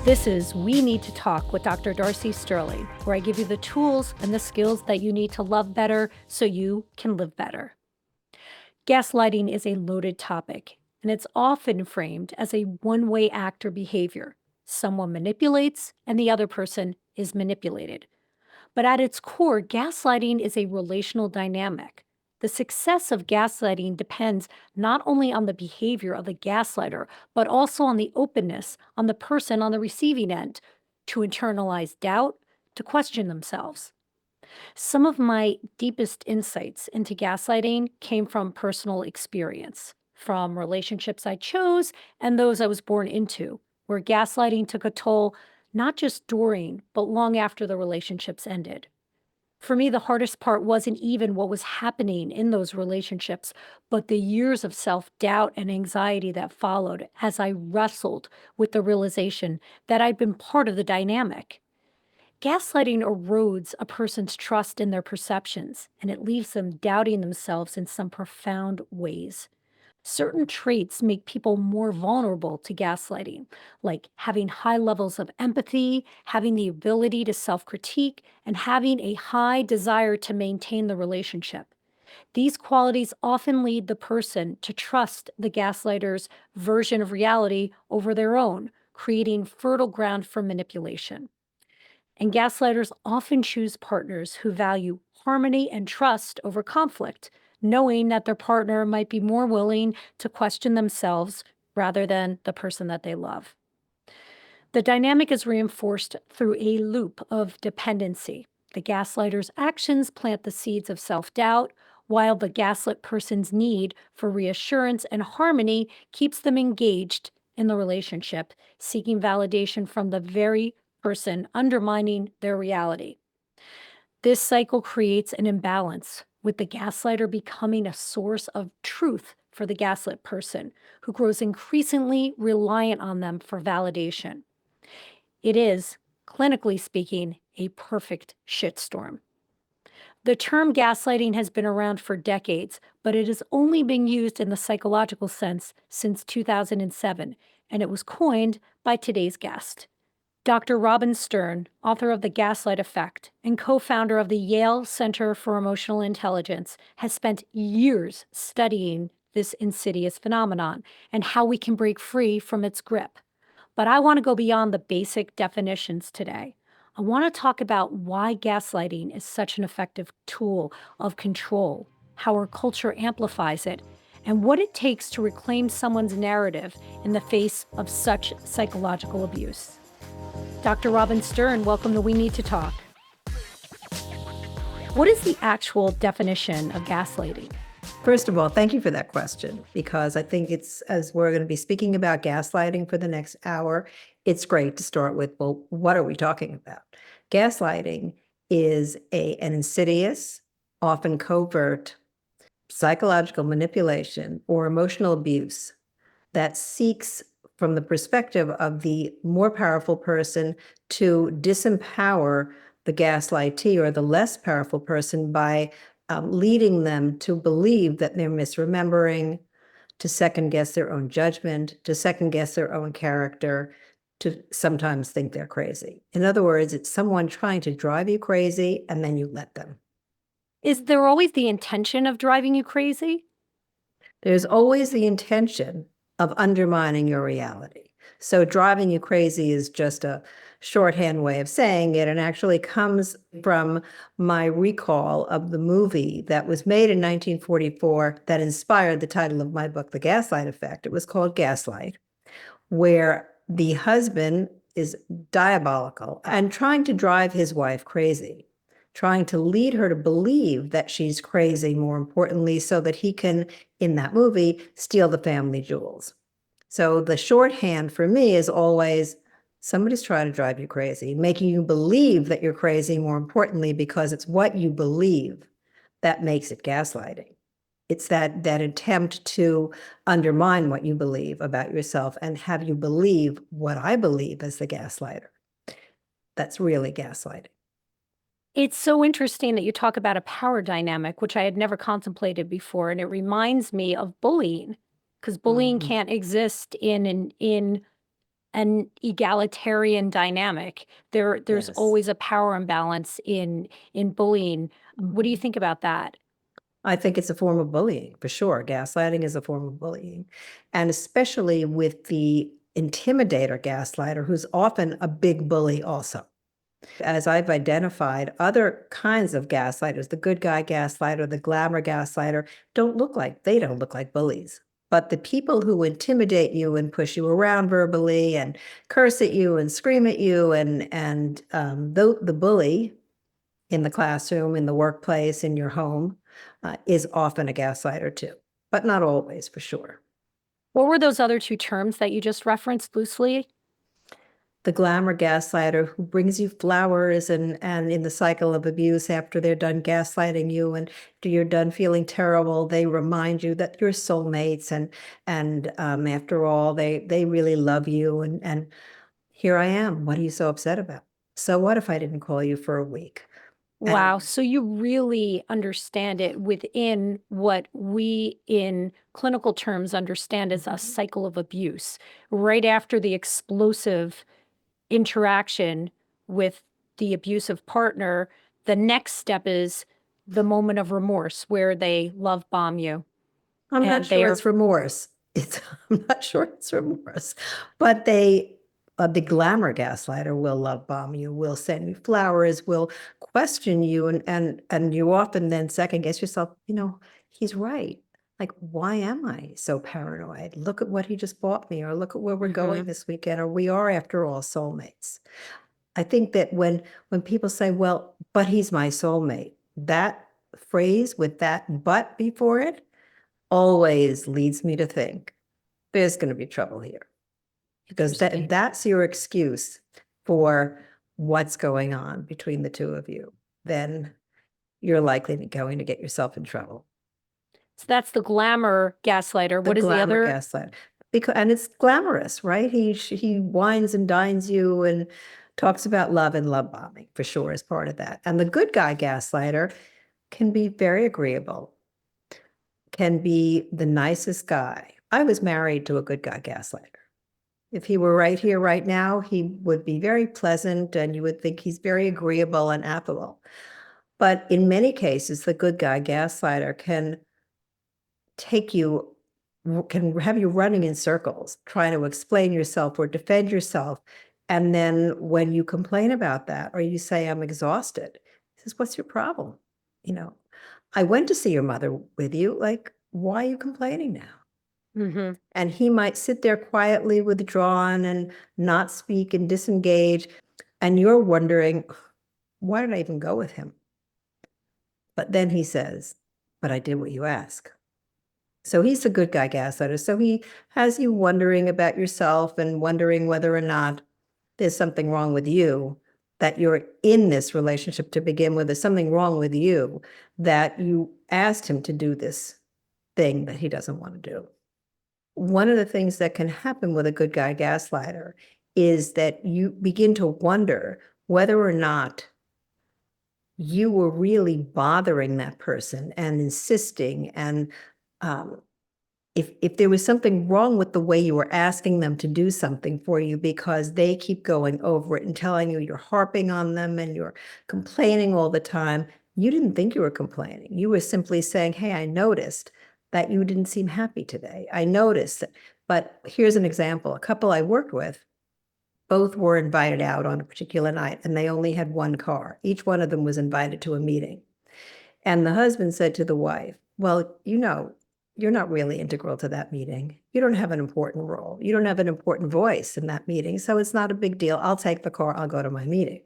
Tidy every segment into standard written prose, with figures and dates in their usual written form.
This is We Need to Talk with Dr. Darcy Sterling, where I give you the tools and the skills that you need to love better so you can live better. Gaslighting is a loaded topic, and it's often framed as a one-way act or behavior. Someone manipulates, and the other person is manipulated. But at its core, gaslighting is a relational dynamic. The success of gaslighting depends not only on the behavior of the gaslighter, but also on the openness on the person on the receiving end to internalize doubt, to question themselves. Some of my deepest insights into gaslighting came from personal experience, from relationships I chose and those I was born into, where gaslighting took a toll not just during, but long after the relationships ended. For me, the hardest part wasn't even what was happening in those relationships, but the years of self doubt and anxiety that followed as I wrestled with the realization that I'd been part of the dynamic. Gaslighting erodes a person's trust in their perceptions, and it leaves them doubting themselves in some profound ways. Certain traits make people more vulnerable to gaslighting, like having high levels of empathy, having the ability to self critique, and having a high desire to maintain the relationship. These qualities often lead the person to trust the gaslighter's version of reality over their own, creating fertile ground for manipulation. And gaslighters often choose partners who value harmony and trust over conflict, knowing that their partner might be more willing to question themselves rather than the person that they love. The dynamic is reinforced through a loop of dependency. The gaslighter's actions plant the seeds of self doubt, while the gaslit person's need for reassurance and harmony keeps them engaged in the relationship, seeking validation from the very person undermining their reality. This cycle creates an imbalance, with the gaslighter becoming a source of truth for the gaslit person, who grows increasingly reliant on them for validation. It is, clinically speaking, a perfect shitstorm. The term gaslighting has been around for decades, but it has only been used in the psychological sense since 2007, and it was coined by today's guest. Dr. Robin Stern, author of The Gaslight Effect and co founder of the Yale Center for Emotional Intelligence, has spent years studying this insidious phenomenon and how we can break free from its grip. But I want to go beyond the basic definitions today. I want to talk about why gaslighting is such an effective tool of control, how our culture amplifies it, and what it takes to reclaim someone's narrative in the face of such psychological abuse. Dr. Robin Stern, welcome to We Need to Talk. What is the actual definition of gaslighting? First of all, thank you for that question, because I think it's, as we're going to be speaking about gaslighting for the next hour, it's great to start with, well, what are we talking about? Gaslighting is an insidious, often covert, psychological manipulation or emotional abuse that seeks, from the perspective of the more powerful person, to disempower the gaslightee or the less powerful person by leading them to believe that they're misremembering, to second guess their own judgment, to second guess their own character, to sometimes think they're crazy. In other words, it's someone trying to drive you crazy and then you let them. Is there always the intention of driving you crazy? There's always the intention of undermining your reality. So driving you crazy is just a shorthand way of saying it, and actually comes from my recall of the movie that was made in 1944 that inspired the title of my book, The Gaslight Effect. It was called Gaslight, where the husband is diabolical and trying to drive his wife crazy, trying to lead her to believe that she's crazy, more importantly, so that he can, in that movie, steal the family jewels. So the shorthand for me is always, somebody's trying to drive you crazy, making you believe that you're crazy, more importantly, because it's what you believe that makes it gaslighting. It's that attempt to undermine what you believe about yourself and have you believe what I believe as the gaslighter. That's really gaslighting. It's so interesting that you talk about a power dynamic, which I had never contemplated before, and it reminds me of bullying, because bullying can't exist in an egalitarian dynamic. There's Yes. always a power imbalance in bullying. What do you think about that? I think it's a form of bullying, for sure. Gaslighting is a form of bullying. And especially with the intimidator gaslighter, who's often a big bully also. As I've identified, other kinds of gaslighters, the good guy gaslighter, the glamour gaslighter, they don't look like bullies. But the people who intimidate you and push you around verbally and curse at you and scream at you the bully in the classroom, in the workplace, in your home, is often a gaslighter too, but not always, for sure. What were those other two terms that you just referenced loosely? The glamour gaslighter who brings you flowers and in the cycle of abuse, after they're done gaslighting you and after you're done feeling terrible, they remind you that you're soulmates and after all, they really love you and here I am. What are you so upset about? So what if I didn't call you for a week? Wow. So you really understand it within what we in clinical terms understand as a cycle of abuse. Right after the explosive interaction with the abusive partner, the next step is the moment of remorse where they love bomb you. I'm not And they sure are, it's remorse. I'm not sure it's remorse, but the glamour gaslighter will love bomb you, will send you flowers, will question you, and you often then second guess yourself. He's right. Like, why am I so paranoid? Look at what he just bought me, or look at where we're going this weekend, or we are, after all, soulmates. I think that when people say, "Well, but he's my soulmate," that phrase with that "but" before it always leads me to think there's going to be trouble here, because Interesting. that's your excuse for what's going on between the two of you. Then you're likely going to get yourself in trouble. So that's the glamour gaslighter. The What is the glamour other? gaslight, and it's glamorous, right? He wines and dines you and talks about love and love bombing, for sure, as part of that. And the good guy gaslighter can be very agreeable, can be the nicest guy. I was married to a good guy gaslighter. If he were right here, right now, he would be very pleasant and you would think he's very agreeable and affable. But in many cases, the good guy gaslighter can have you running in circles, trying to explain yourself or defend yourself. And then when you complain about that, or you say, I'm exhausted, he says, what's your problem? I went to see your mother with you. Like, why are you complaining now? Mhm. And he might sit there quietly withdrawn and not speak and disengage. And you're wondering, why did I even go with him? But then he says, but I did what you asked. So he's the good guy gaslighter. So he has you wondering about yourself and wondering whether or not there's something wrong with you, that you're in this relationship to begin with. There's something wrong with you, that you asked him to do this thing that he doesn't want to do. One of the things that can happen with a good guy gaslighter is that you begin to wonder whether or not you were really bothering that person and insisting, and if there was something wrong with the way you were asking them to do something for you, because they keep going over it and telling you you're harping on them and you're complaining all the time. You didn't think you were complaining. You were simply saying, hey, I noticed that you didn't seem happy today. I noticed that. But here's an example. A couple I worked with, both were invited out on a particular night, and they only had one car. Each one of them was invited to a meeting. And the husband said to the wife, well, you're not really integral to that meeting. You don't have an important role. You don't have an important voice in that meeting. So it's not a big deal. I'll take the car. I'll go to my meeting.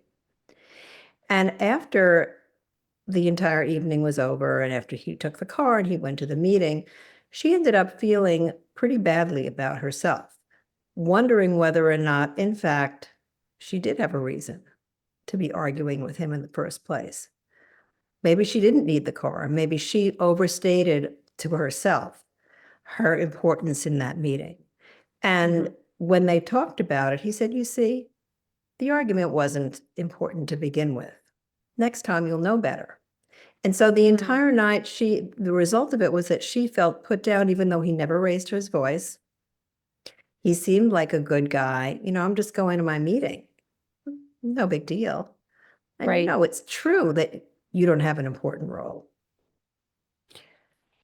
And after the entire evening was over, and after he took the car and he went to the meeting, she ended up feeling pretty badly about herself, wondering whether or not, in fact, she did have a reason to be arguing with him in the first place. Maybe she didn't need the car. Maybe she overstated to herself her importance in that meeting. And when they talked about it, he said, you see, the argument wasn't important to begin with. Next time you'll know better. And so the entire night, the result of it was that she felt put down, even though he never raised his voice. He seemed like a good guy. I'm just going to my meeting. No big deal. And Right. no, it's true that you don't have an important role.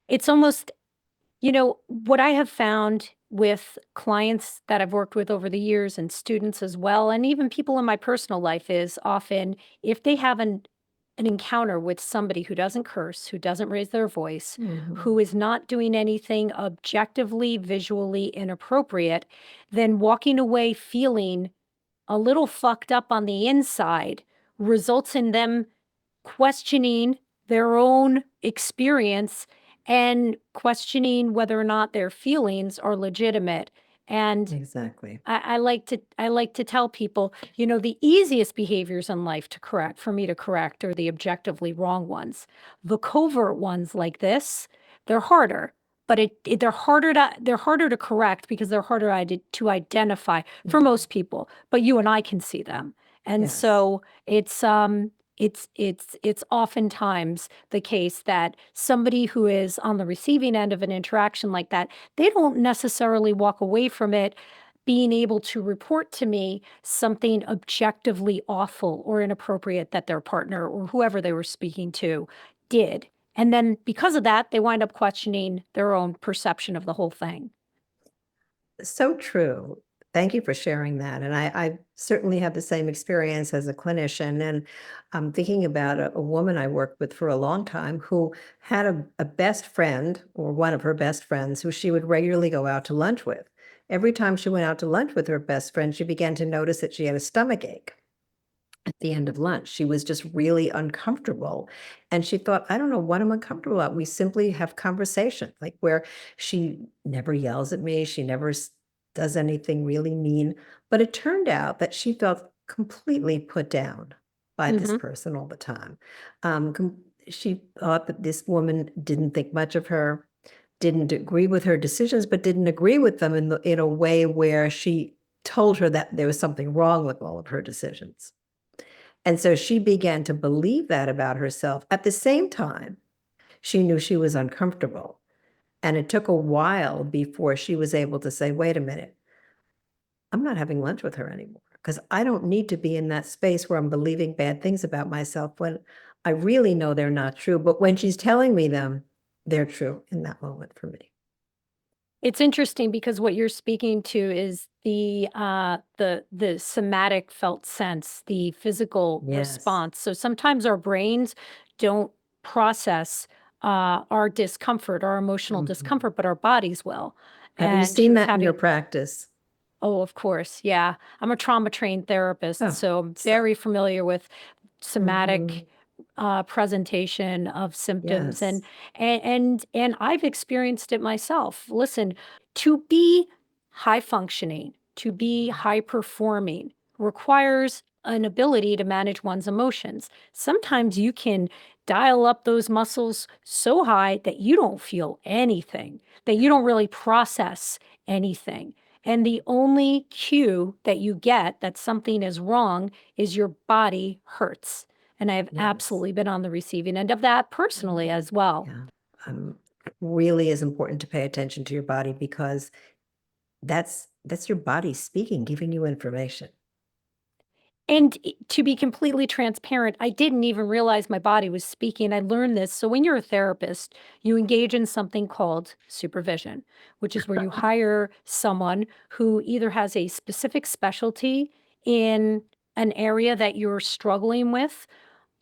It's almost, what I have found with clients that I've worked with over the years and students as well, and even people in my personal life is often if they have an encounter with somebody who doesn't curse, who doesn't raise their voice, who Mhm. is not doing anything objectively, visually inappropriate, then walking away feeling a little fucked up on the inside results in them questioning their own experience and questioning whether or not their feelings are legitimate. And Exactly. I like to tell people, the easiest behaviors in life to correct, for me to correct, are the objectively wrong ones. The covert ones like this, they're harder, but they're harder to correct because they're harder to identify for Mhm. most people. But you and I can see them, and Yes. so it's oftentimes the case that somebody who is on the receiving end of an interaction like that, they don't necessarily walk away from it being able to report to me something objectively awful or inappropriate that their partner or whoever they were speaking to did. And then because of that, they wind up questioning their own perception of the whole thing. So true. Thank you for sharing that. And I certainly have the same experience as a clinician. And I'm thinking about a woman I worked with for a long time who had a best friend, or one of her best friends, who she would regularly go out to lunch with. Every time she went out to lunch with her best friend, she began to notice that she had a stomach ache at the end of lunch. She was just really uncomfortable. And she thought, I don't know what I'm uncomfortable about. We simply have conversation, like where she never yells at me. She never does anything really mean. But it turned out that she felt completely put down by this Mhm. person all the time. She thought that this woman didn't think much of her, didn't agree with her decisions, but didn't agree with them in a way where she told her that there was something wrong with all of her decisions. And so she began to believe that about herself. At the same time, she knew she was uncomfortable. And it took a while before she was able to say, wait a minute, I'm not having lunch with her anymore because I don't need to be in that space where I'm believing bad things about myself when I really know they're not true. But when she's telling me them, they're true in that moment for me. It's interesting because what you're speaking to is the somatic felt sense, the physical Yes. response. So sometimes our brains don't process our discomfort, our emotional Mhm. discomfort, but our bodies will. Have you And she seen was that in your having practice? Oh, of course. Yeah. I'm a trauma trained therapist, Oh, so I'm so, very familiar with somatic mhm. presentation of symptoms and Yes. and I've experienced it myself. Listen, to be high functioning, to be high performing requires an ability to manage one's emotions. Sometimes you can dial up those muscles so high that you don't feel anything, that you don't really process anything. And the only cue that you get that something is wrong is your body hurts. And I've Yes. absolutely been on the receiving end of that personally Mhm. as well. Yeah. Really is important to pay attention to your body because that's your body speaking, giving you information. And to be completely transparent, I didn't even realize my body was speaking. I learned this. So, when you're a therapist, you engage in something called supervision, which is where you hire someone who either has a specific specialty in an area that you're struggling with.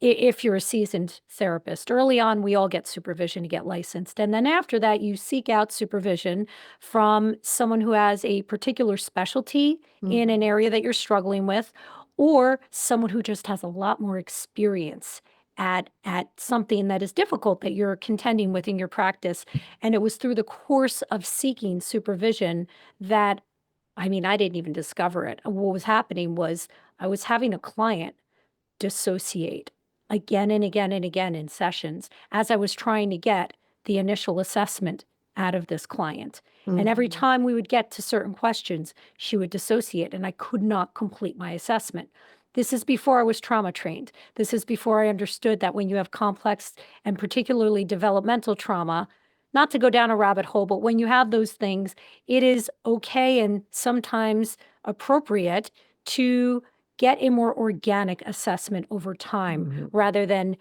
If you're a seasoned therapist, early on, we all get supervision to get licensed. And then after that, you seek out supervision from someone who has a particular specialty in an Mhm. area that you're struggling with, or someone who just has a lot more experience at something that is difficult that you're contending with in your practice. And it was through the course of seeking supervision that, I mean, I didn't even discover it. What was happening was I was having a client dissociate again and again and again in sessions as I was trying to get the initial assessment out of this client. And every Mhm. time we would get to certain questions, she would dissociate and I could not complete my assessment. This is before I was trauma trained. This is before I understood that when you have complex and particularly developmental trauma, not to go down a rabbit hole, but when you have those things, it is okay and sometimes appropriate to get a more organic assessment over time rather than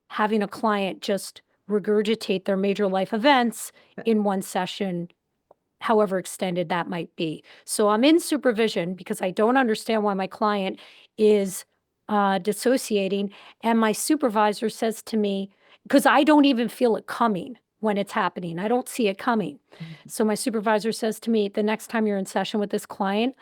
having a client just regurgitate their major life events in one session, however extended that might be. So I'm in supervision because I don't understand why my client is dissociating. And my supervisor says to me, because I don't even feel it coming when it's happening, I don't see it coming. So my supervisor says to me, the next time you're in session with this client,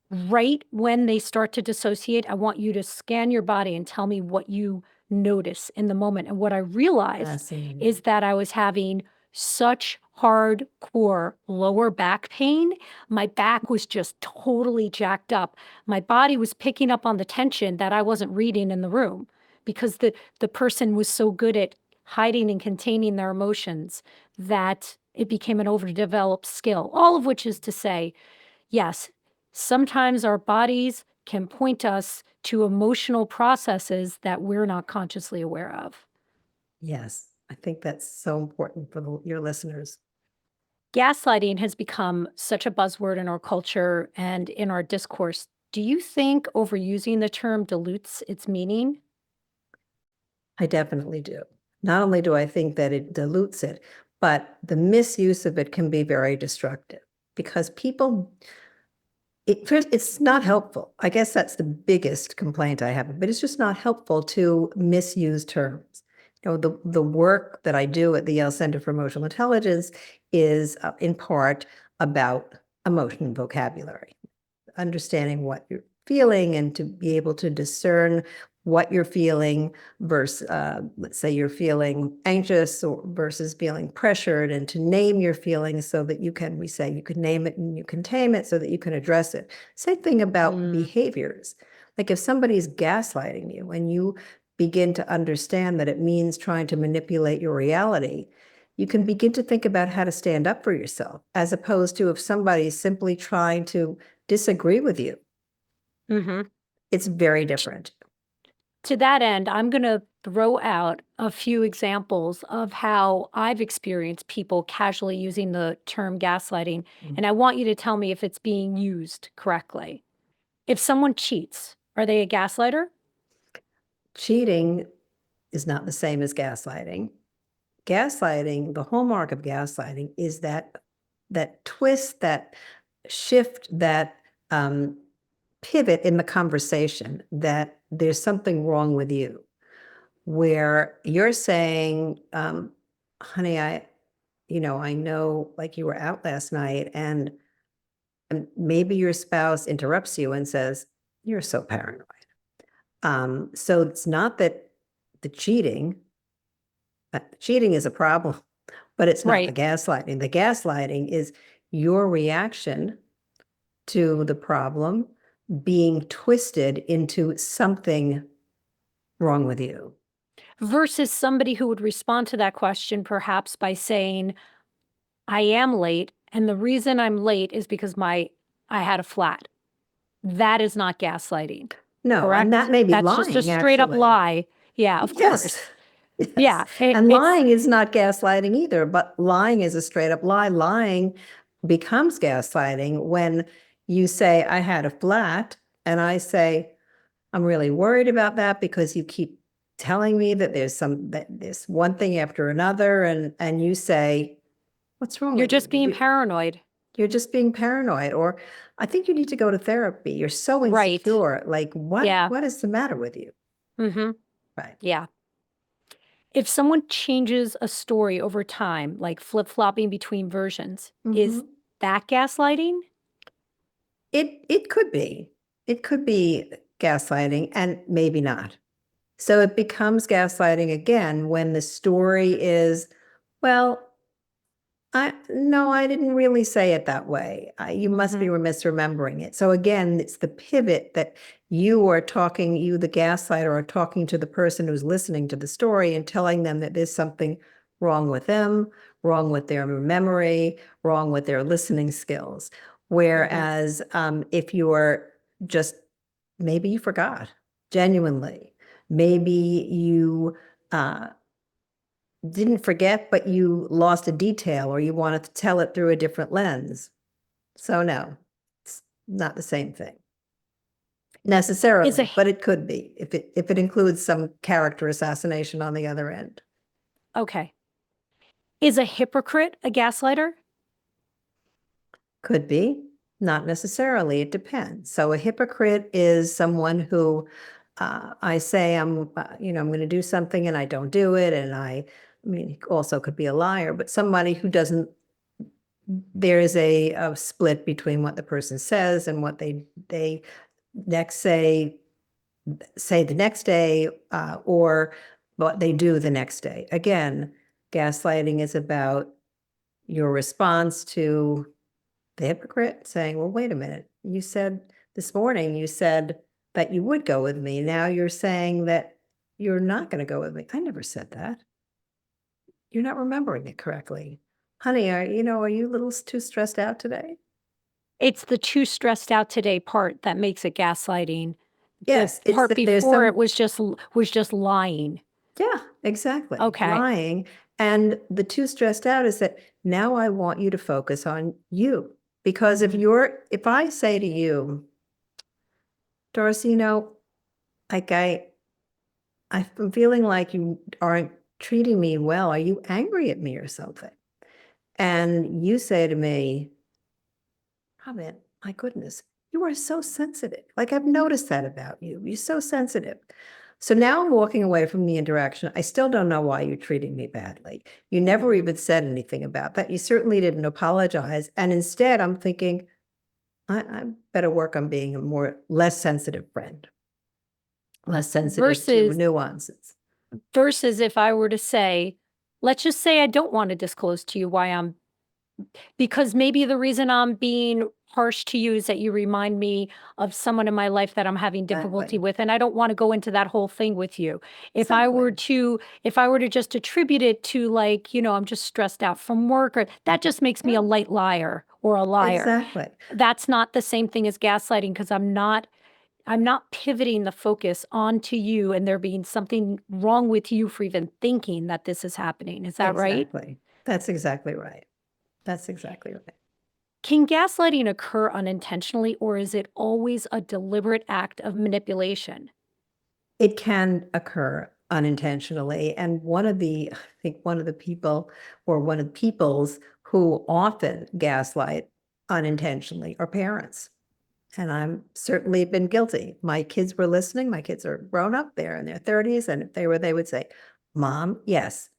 right when they start to dissociate, I want you to scan your body and tell me what you notice in the moment. And what I realized Fascinating. is that I was having such hardcore lower back pain. My back was just totally jacked up. My body was picking up on the tension that I wasn't reading in the room because the person was so good at hiding and containing their emotions that it became an overdeveloped skill. All of which is to say, yes, sometimes our bodies can point us to emotional processes that we're not consciously aware of. Yes, I think that's so important for your listeners. Gaslighting has become such a buzzword in our culture and in our discourse. Do you think overusing the term dilutes its meaning? I definitely do. Not only do I think that it dilutes it, but the misuse of it can be very destructive because people, first, it's not helpful. I guess that's the biggest complaint I have, but it's just not helpful to misuse terms. The work that I do at the Yale Center for Emotional Intelligence is in part about emotion vocabulary, understanding what you're feeling and to be able to discern what you're feeling versus, let's say you're feeling anxious or versus feeling pressured, and to name your feelings so that we say you can name it and you can tame it so that you can address it. Same thing about behaviors. Like if somebody's gaslighting you and you begin to understand that it means trying to manipulate your reality, you can begin to think about how to stand up for yourself, as opposed to if somebody's simply trying to disagree with you. It's very different. To that end, I'm going to throw out a few examples of how I've experienced people casually using the term gaslighting, and I want you to tell me if it's being used correctly. If someone cheats, are they a gaslighter? Cheating is not the same as gaslighting. Gaslighting, the hallmark of gaslighting is that twist, that shift, that pivot in the conversation, that there's something wrong with you, where you're saying, honey, I know like you were out last night and maybe your spouse interrupts you and says, you're so paranoid. So it's not that the cheating is a problem, but it's not the Right. gaslighting. The gaslighting is your reaction to the problem being twisted into something wrong with you. Versus somebody who would respond to that question perhaps by saying, I am late, and the reason I'm late is because I had a flat. That is not gaslighting. No, Correct? and that may be That's just a lying, straight up actually. lie. Yeah, of Yes. course. Yes. Yeah. And lying is not gaslighting either, but lying is a straight up lie. Lying becomes gaslighting when you say, I had a flat, and I say, I'm really worried about that because you keep telling me that there's one thing after another, and you say, what's wrong You're with you? just being paranoid. You're just being paranoid, or I think you need to go to therapy. You're so Right. insecure. Like, Yeah. what is the matter with you? Right. Yeah. If someone changes a story over time, like flip-flopping between versions, is that gaslighting? It could be. It could be gaslighting and maybe not. So it becomes gaslighting again when the story is, well, no, I didn't really say it that way. You must be misremembering it. So again, it's the pivot that you, the gaslighter, are talking to the person who's listening to the story and telling them that there's something wrong with them, wrong with their memory, wrong with their listening skills. Whereas if you're just, maybe you forgot, genuinely, maybe you didn't forget, but you lost a detail or you wanted to tell it through a different lens. So no, it's not the same thing necessarily, but it could be if it includes some character assassination on the other end. Okay. Is a hypocrite a gaslighter? Could be, not necessarily. It depends. So a hypocrite is someone who I say I'm going to do something and I don't do it, and I mean, also could be a liar, but somebody who doesn't. There is a split between what the person says and what they next say the next day, or what they do the next day. Again, gaslighting is about your response to the hypocrite saying, well, wait a minute, you said this morning, you said that you would go with me. Now you're saying that you're not going to go with me. I never said that. You're not remembering it correctly. Honey, are you a little too stressed out today? It's the too stressed out today part that makes it gaslighting. Yes, The it's part that there's before some. it was just lying. Yeah, exactly. Okay. Lying. And the too stressed out is that now I want you to focus on you. Because if I say to you, Darcy, like I'm feeling like you aren't treating me well. Are you angry at me or something? And you say to me, Robin, my goodness, you are so sensitive. Like I've noticed that about you. You're so sensitive. So now I'm walking away from the interaction. I still don't know why you're treating me badly. You never even said anything about that. You certainly didn't apologize. And instead, I'm thinking, I better work on being less sensitive friend, less sensitive to nuances. Versus if I were to say, let's just say I don't want to disclose to you why because maybe the reason I'm being harsh to you is that you remind me of someone in my life that I'm having difficulty Exactly. with, and I don't want to go into that whole thing with you. If I Exactly. were to just attribute it to like, I'm just stressed out from work, or that just makes me a light liar or a liar. Exactly. That's not the same thing as gaslighting because I'm not pivoting the focus onto you and there being something wrong with you for even thinking that this is happening. Is that right? Exactly. That's exactly right. That's exactly right. Can gaslighting occur unintentionally, or is it always a deliberate act of manipulation? It can occur unintentionally. And I think one of the people or one of the peoples who often gaslight unintentionally are parents. And I'm certainly been guilty. My kids were listening. My kids are grown up, they're in their 30s. And if they would say, Mom, yes.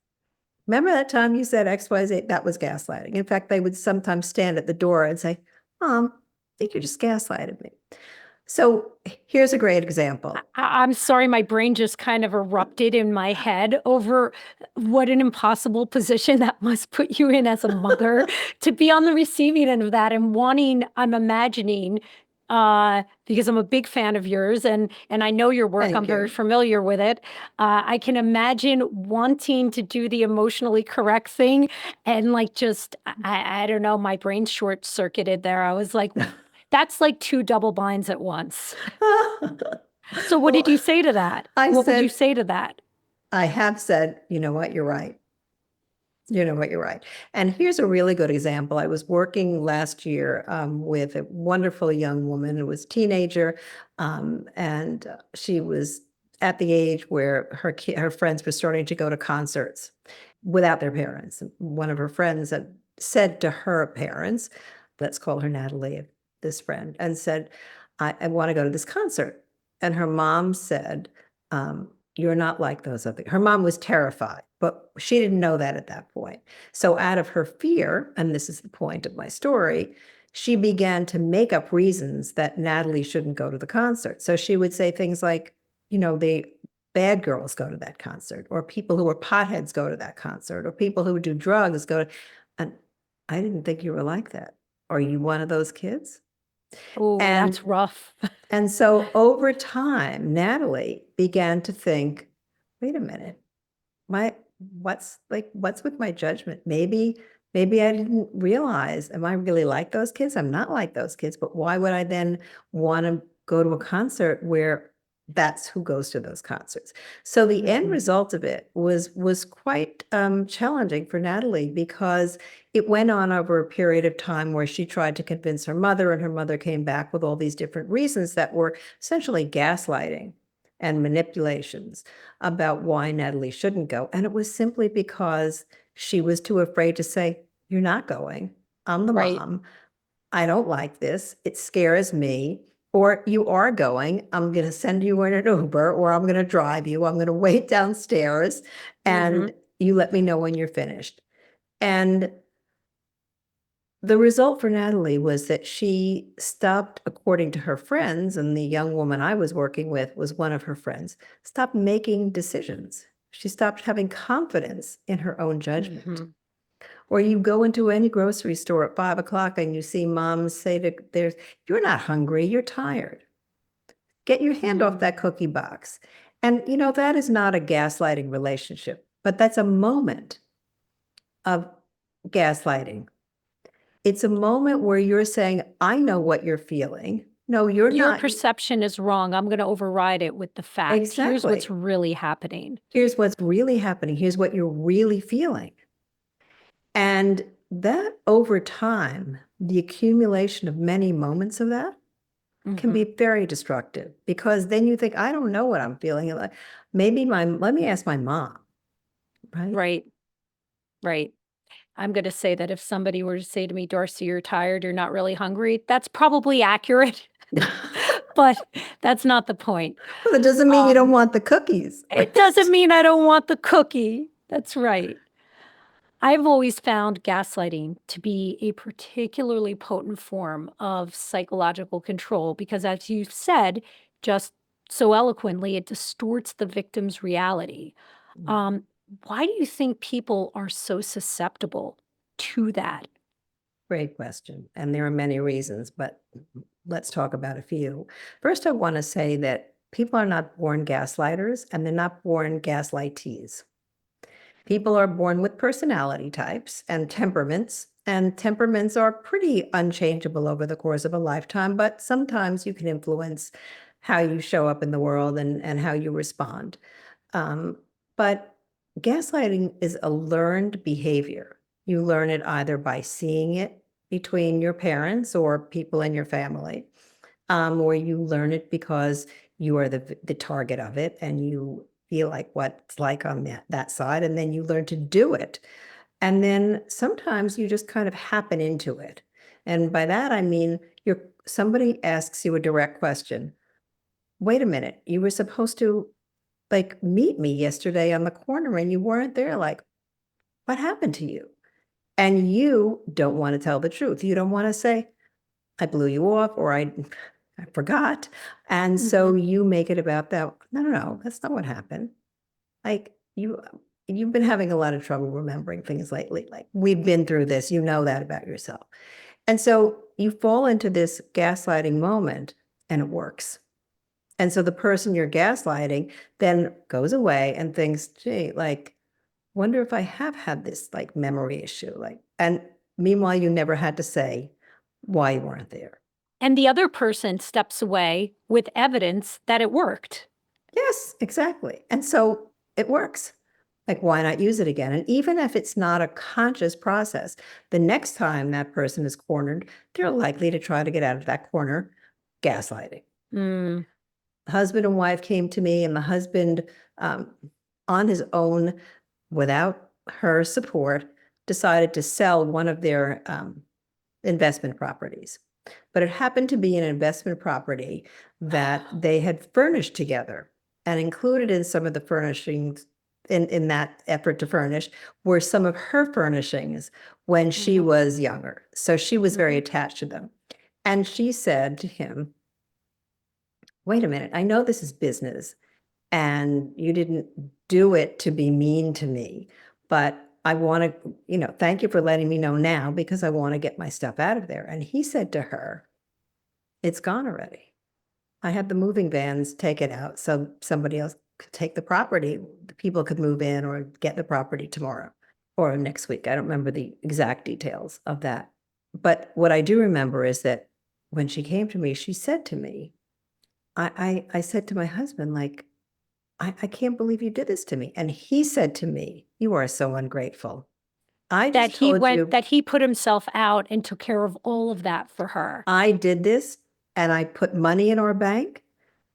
Remember that time you said XYZ? That was gaslighting. In fact, they would sometimes stand at the door and say, Mom, I think you just gaslighted me. So here's a great example. I'm sorry, my brain just kind of erupted in my head over what an impossible position that must put you in as a mother to be on the receiving end of that and I'm imagining, because I'm a big fan of yours and I know your work, I'm very familiar with it. I can imagine wanting to do the emotionally correct thing and like just, I don't know, my brain short circuited there. I was like, that's like two double binds at once. So what did you say to that? What would you say to that? I have said, you know what, you're right. You know what, you're right. And here's a really good example. I was working last year with a wonderful young woman who was a teenager, and she was at the age where her friends were starting to go to concerts without their parents. One of her friends had said to her parents, let's call her Natalie, this friend, and said, I want to go to this concert. And her mom said, you're not like those other. Her mom was terrified, but she didn't know that at that point. So out of her fear, and this is the point of my story, she began to make up reasons that Natalie shouldn't go to the concert. So she would say things like, the bad girls go to that concert, or people who are potheads go to that concert, or people who do drugs go to, and I didn't think you were like that. Are you one of those kids? Oh, that's rough. And so over time, Natalie began to think, wait a minute, what's with my judgment? Maybe I didn't realize, am I really like those kids? I'm not like those kids, but why would I then want to go to a concert where that's who goes to those concerts. So the end result of it was quite challenging for Natalie because it went on over a period of time where she tried to convince her mother, and her mother came back with all these different reasons that were essentially gaslighting and manipulations about why Natalie shouldn't go. And it was simply because she was too afraid to say, "You're not going. I'm the Right. mom. I don't like this. It scares me." Or, "You are going. I'm going to send you in an Uber, or I'm going to drive you. I'm going to wait downstairs and you let me know when you're finished." And the result for Natalie was that she stopped, according to her friends, and the young woman I was working with was one of her friends, stopped making decisions. She stopped having confidence in her own judgment. Or you go into any grocery store at 5 o'clock and you see moms say to theirs, "You're not hungry, you're tired. Get your hand off that cookie box." And, that is not a gaslighting relationship, but that's a moment of gaslighting. It's a moment where you're saying, "I know what you're feeling. No, you're Your not." perception is wrong. I'm going to override it with the facts. Here's what's Exactly. really happening. Here's what's really happening. Here's what you're really feeling. And that over time, the accumulation of many moments of that can be very destructive, because then you think, "I don't know what I'm feeling. Like, maybe let me ask my mom." Right? Right. Right. I'm going to say that if somebody were to say to me, "Darcy, you're tired, you're not really hungry," that's probably accurate, but that's not the point. Well, it doesn't mean you don't want the cookies. It doesn't mean I don't want the cookie. That's right. I've always found gaslighting to be a particularly potent form of psychological control because, as you've said just so eloquently, it distorts the victim's reality. Um, why do you think people are so susceptible to that? Great question. And there are many reasons, but let's talk about a few. First, I want to say that people are not born gaslighters and they're not born gaslightees. People are born with personality types and temperaments are pretty unchangeable over the course of a lifetime, but sometimes you can influence how you show up in the world and how you respond. But gaslighting is a learned behavior. You learn it either by seeing it between your parents or people in your family, or you learn it because you are the target of it and you feel like what's like on that side, and then you learn to do it. And then sometimes you just kind of happen into it. And by that, I mean, somebody asks you a direct question. "Wait a minute, you were supposed to like meet me yesterday on the corner and you weren't there. Like, what happened to you?" And you don't want to tell the truth. You don't want to say, "I blew you off," or I forgot. And so you make it about that. No, no, no, that's not what happened. Like, you've been having a lot of trouble remembering things lately. Like, we've been through this, you know that about yourself. And so you fall into this gaslighting moment and it works. And so the person you're gaslighting then goes away and thinks, "Gee, like, wonder if I have had this like memory issue." Like, and meanwhile, you never had to say why you weren't there. And the other person steps away with evidence that it worked. Yes, exactly. And so it works. Like, why not use it again? And even if it's not a conscious process, the next time that person is cornered, they're likely to try to get out of that corner gaslighting. Mm. Husband and wife came to me, and the husband, on his own, without her support, decided to sell one of their investment properties. But it happened to be an investment property that they had furnished together, and included in some of the furnishings in that effort to furnish were some of her furnishings when she was younger. So she was very attached to them. And she said to him, "Wait a minute, I know this is business and you didn't do it to be mean to me, but I want to, thank you for letting me know now because I want to get my stuff out of there." And he said to her, "It's gone already. I had the moving vans take it out so somebody else could take the property. The people could move in or get the property tomorrow or next week." I don't remember the exact details of that. But what I do remember is that when she came to me, she said to me, I said to my husband, like, I can't believe you did this to me. And he said to me, you are so ungrateful. I That just told you he put himself out and took care of all of that for her. I did this and I put money in our bank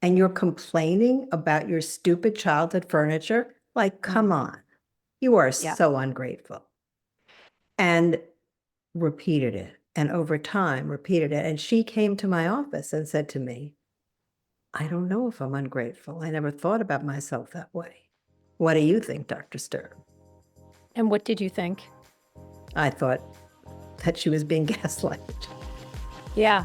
and you're complaining about your stupid childhood furniture. Like, come on. You are Yeah. so ungrateful. And repeated it. And over time, repeated it. And she came to my office and said to me, I don't know if I'm ungrateful. I never thought about myself that way. What do you think, Dr. Stern? And what did you think? I thought that she was being gaslighted. Yeah.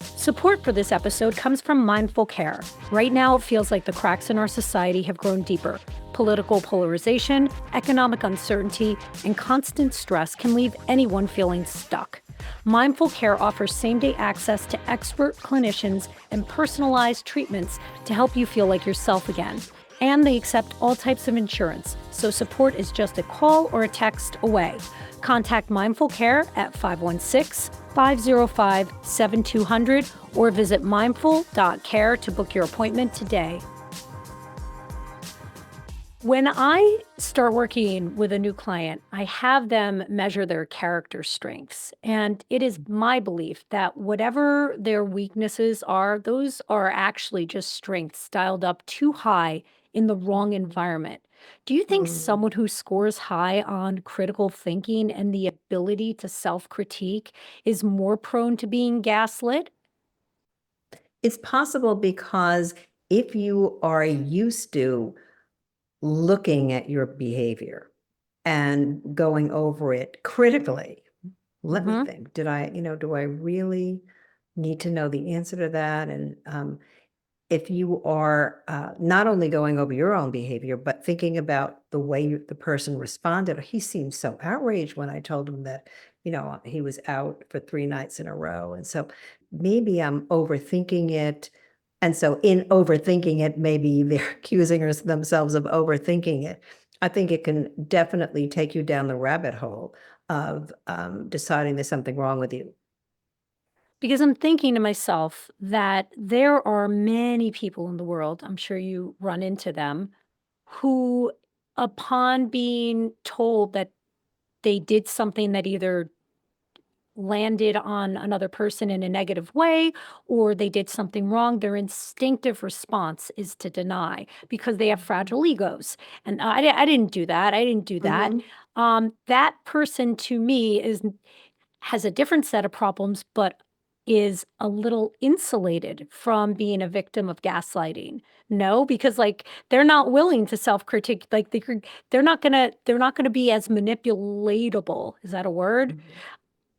Support for this episode comes from Mindful Care. Right now, it feels like the cracks in our society have grown deeper. Political polarization, economic uncertainty, and constant stress can leave anyone feeling stuck. Mindful Care offers same-day access to expert clinicians and personalized treatments to help you feel like yourself again. And they accept all types of insurance, so support is just a call or a text away. Contact Mindful Care at 516-505-7200 or visit mindful.care to book your appointment today. When I start working with a new client, I have them measure their character strengths. And it is my belief that whatever their weaknesses are, those are actually just strengths dialed up too high in the wrong environment. Do you think someone who scores high on critical thinking and the ability to self-critique is more prone to being gaslit? It's possible because if you are used to looking at your behavior and going over it critically, let me think, do I really need to know the answer to that? And if you are not only going over your own behavior, but thinking about the way the person responded, he seemed so outraged when I told him that, he was out for 3 nights in a row. And so maybe I'm overthinking it. And so in overthinking it, maybe they're accusing themselves of overthinking it. I think it can definitely take you down the rabbit hole of deciding there's something wrong with you. Because I'm thinking to myself that there are many people in the world, I'm sure you run into them, who, upon being told that they did something that either landed on another person in a negative way or they did something wrong, their instinctive response is to deny because they have fragile egos. And I didn't do that. I didn't do that. That person to me has a different set of problems, but is a little insulated from being a victim of gaslighting. No, because like they're not willing to self-critique. Like they're not gonna be as manipulatable. Is that a word?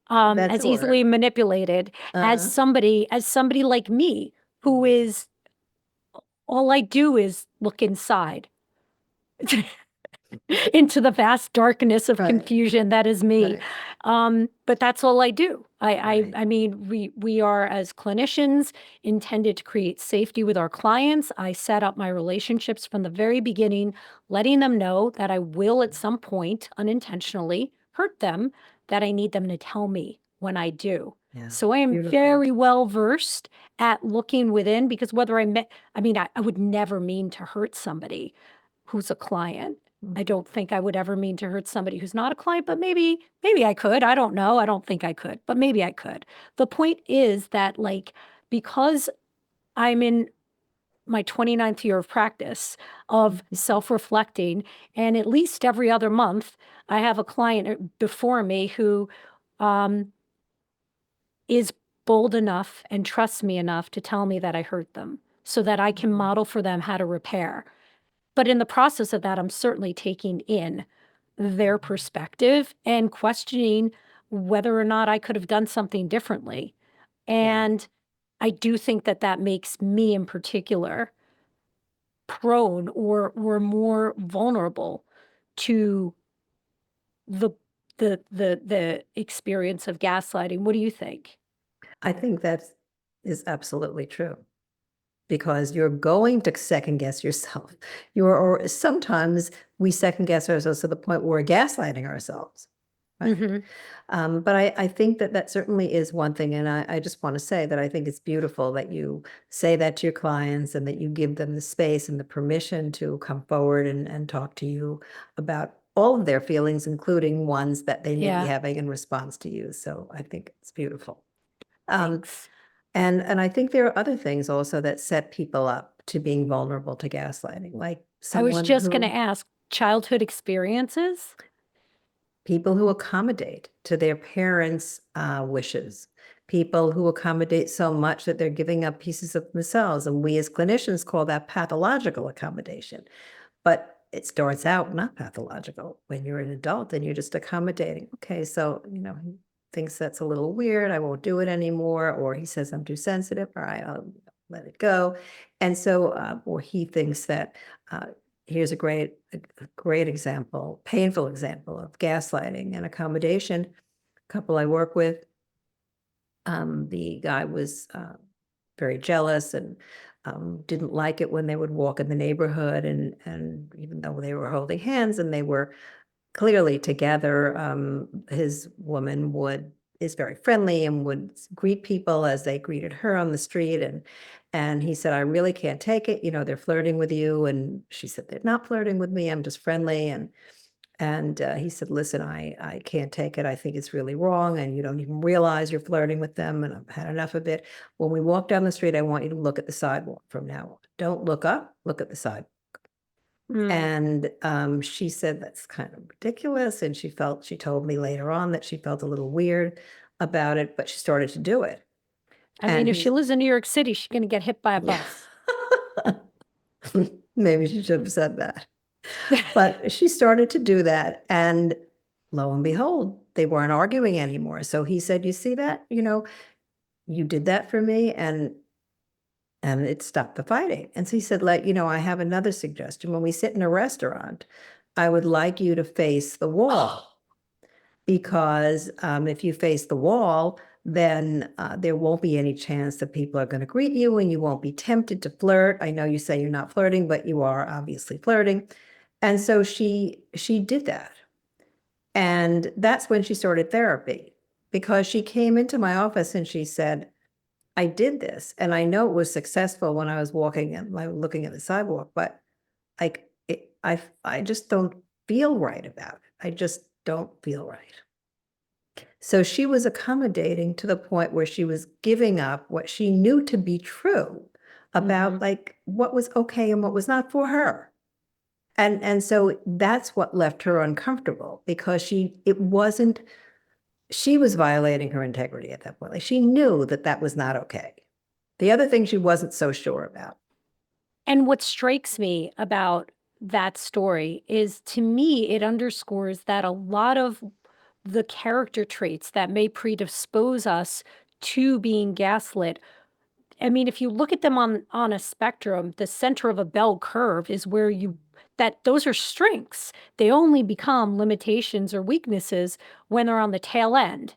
That's As a word. easily manipulated as somebody like me, who is all I do is look inside into the vast darkness of Right. confusion that is me. Right. But that's all I do. Right. I mean, we are as clinicians intended to create safety with our clients. I set up my relationships from the very beginning, letting them know that I will at some point unintentionally hurt them, that I need them to tell me when I do. Yeah. So I am Beautiful. very well versed at looking within because I would never mean to hurt somebody who's a client. I don't think I would ever mean to hurt somebody who's not a client, but maybe I could. I don't know. I don't think I could, but maybe I could. The point is that like because I'm in my 29th year of practice of self-reflecting, and at least every other month I have a client before me who is bold enough and trusts me enough to tell me that I hurt them so that I can model for them how to repair. But in the process of that, I'm certainly taking in their perspective and questioning whether or not I could have done something differently. And I do think that that makes me in particular prone or more vulnerable to the the experience of gaslighting. What do you think? I think that is absolutely true because you're going to second guess yourself. Or sometimes we second guess ourselves to the point where we're gaslighting ourselves. Mhm. But I think that that certainly is one thing, and I just want to say that I think it's beautiful that you say that to your clients and that you give them the space and the permission to come forward and talk to you about all of their feelings, including ones that they may be Yeah. having in response to you. So I think it's beautiful. Um, Thanks. and I think there are other things also that set people up to being vulnerable to gaslighting, like I was someone just going to who ask, childhood experiences? people who accommodate to their parents' wishes, people who accommodate so much that they're giving up pieces of themselves. And we as clinicians call that pathological accommodation. But it starts out not pathological. When you're an adult and you're just accommodating. Okay, so, he thinks that's a little weird. I won't do it anymore. Or he says I'm too sensitive. All right, I'll let it go. And so, or he thinks that here's a great example, painful example of gaslighting and accommodation. Couple I work with, the guy was very jealous and didn't like it when they would walk in the neighborhood, and even though they were holding hands and they were clearly together, his woman is very friendly and would greet people as they greeted her on the street, and he said, I really can't take it, they're flirting with you. And she said, they're not flirting with me, I'm just friendly. And he said, listen, I can't take it. I think it's really wrong. And you don't even realize you're flirting with them. And I've had enough of it. When we walk down the street, I want you to look at the sidewalk from now on. Don't look up, look at the side. Mm. And she said, that's kind of ridiculous. And she told me later on that she felt a little weird about it, but she started to do it. I And mean, if she lives in New York City, she's going to get hit by a bus. maybe she should have said that. But she started to do that, and lo and behold, they weren't arguing anymore. So he said, you see that, you did that for me, and it stopped the fighting. And so he said, I have another suggestion. When we sit in a restaurant, I would like you to face the wall, because if you face the wall, then there won't be any chance that people are going to greet you, and you won't be tempted to flirt. I know you say you're not flirting, but you are obviously flirting. And so she did that. And that's when she started therapy, because she came into my office and she said, I did this. And I know it was successful when I was walking and looking at the sidewalk, but I just don't feel right about it. I just don't feel right. So she was accommodating to the point where she was giving up what she knew to be true about what was okay and what was not for her. And so that's what left her uncomfortable, because she was violating her integrity at that point. Like, she knew that that was not okay. The other thing she wasn't so sure about. And what strikes me about that story is, to me, it underscores that a lot of the character traits that may predispose us to being gaslit, I mean, if you look at them on a spectrum, the center of a bell curve is where those are strengths. They only become limitations or weaknesses when they're on the tail end.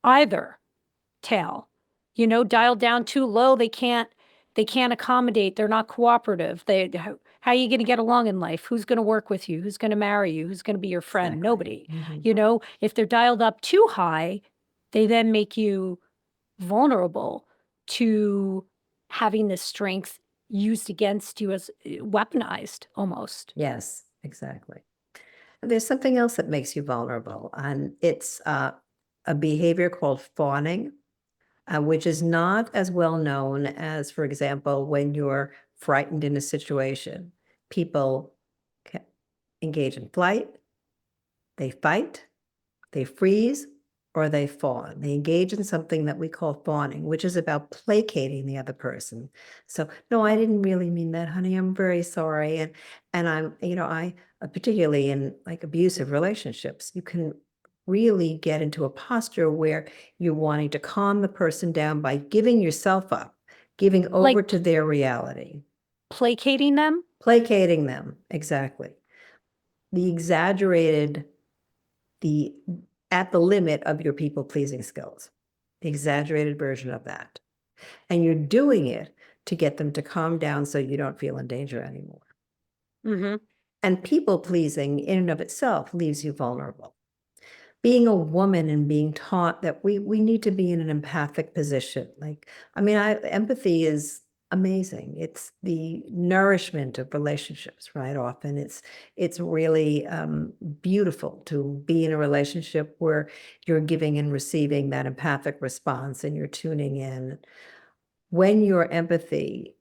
Either tail. Dialed down too low, they can't accommodate, they're not cooperative. How are you going to get along in life? Who's going to work with you? Who's going to marry you? Who's going to be your friend? Exactly. Nobody. Mhm. If they're dialed up too high, they then make you vulnerable to having this strength used against you, as weaponized almost. Yes, exactly. There's something else that makes you vulnerable, and it's a behavior called fawning, which is not as well known as, for example, when you're frightened in a situation. People engage in flight, they fight, they freeze, or they fawn. They engage in something that we call fawning, which is about placating the other person. So, no, I didn't really mean that, honey. I'm very sorry. And I'm, particularly in like abusive relationships, you can really get into a posture where you're wanting to calm the person down by giving yourself up, giving over Like to their reality, placating them. placating them. Exactly. The exaggerated, the at the limit of your people pleasing skills, the exaggerated version of that. And you're doing it to get them to calm down so you don't feel in danger anymore. Mm-hmm. And people pleasing in and of itself leaves you vulnerable. being a woman and being taught that we need to be in an empathic position. Like, I mean, empathy is amazing. It's the nourishment of relationships, right? Often it's really beautiful to be in a relationship where you're giving and receiving that empathic response and you're tuning in. When your empathy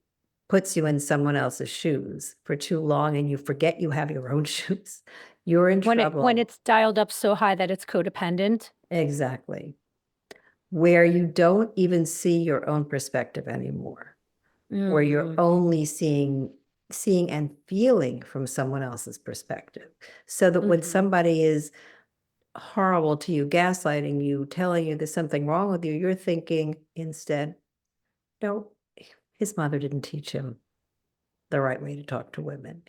puts you in someone else's shoes for too long and you forget you have your own shoes, you're in When trouble. it's dialed up so high that it's codependent. Exactly. Where you don't even see your own perspective anymore, where you're only seeing and feeling from someone else's perspective. So that when somebody is horrible to you, gaslighting you, telling you there's something wrong with you, you're thinking instead, no, his mother didn't teach him the right way to talk to women.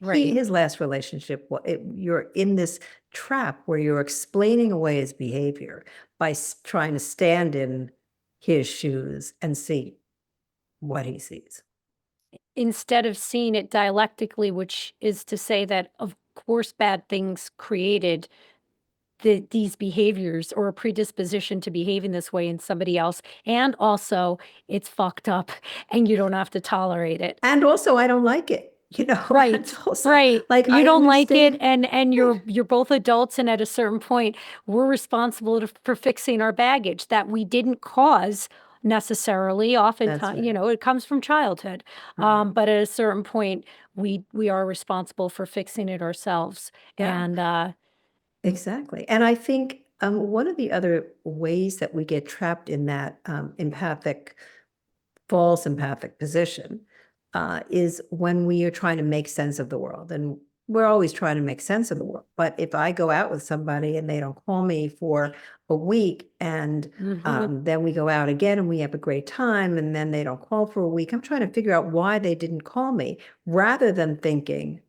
Right. His last relationship, you're in this trap where you're explaining away his behavior by trying to stand in his shoes and see what he sees. Instead of seeing it dialectically, which is to say that, of course, bad things created these behaviors or a predisposition to behaving this way in somebody else, and also it's fucked up and you don't have to tolerate it. And also, I don't like it. Right, That's also right. like, You I don't like it, understand. and you're both adults, and at a certain point, we're responsible for fixing our baggage that we didn't cause necessarily. That's Oftentimes, right. it comes from childhood. Right. But at a certain point, we are responsible for fixing it ourselves. Yeah. And Exactly. And I think one of the other ways that we get trapped in that false empathic position is when we are trying to make sense of the world. And we're always trying to make sense of the world. But if I go out with somebody and they don't call me for a week and then we go out again and we have a great time and then they don't call for a week, I'm trying to figure out why they didn't call me rather than thinking,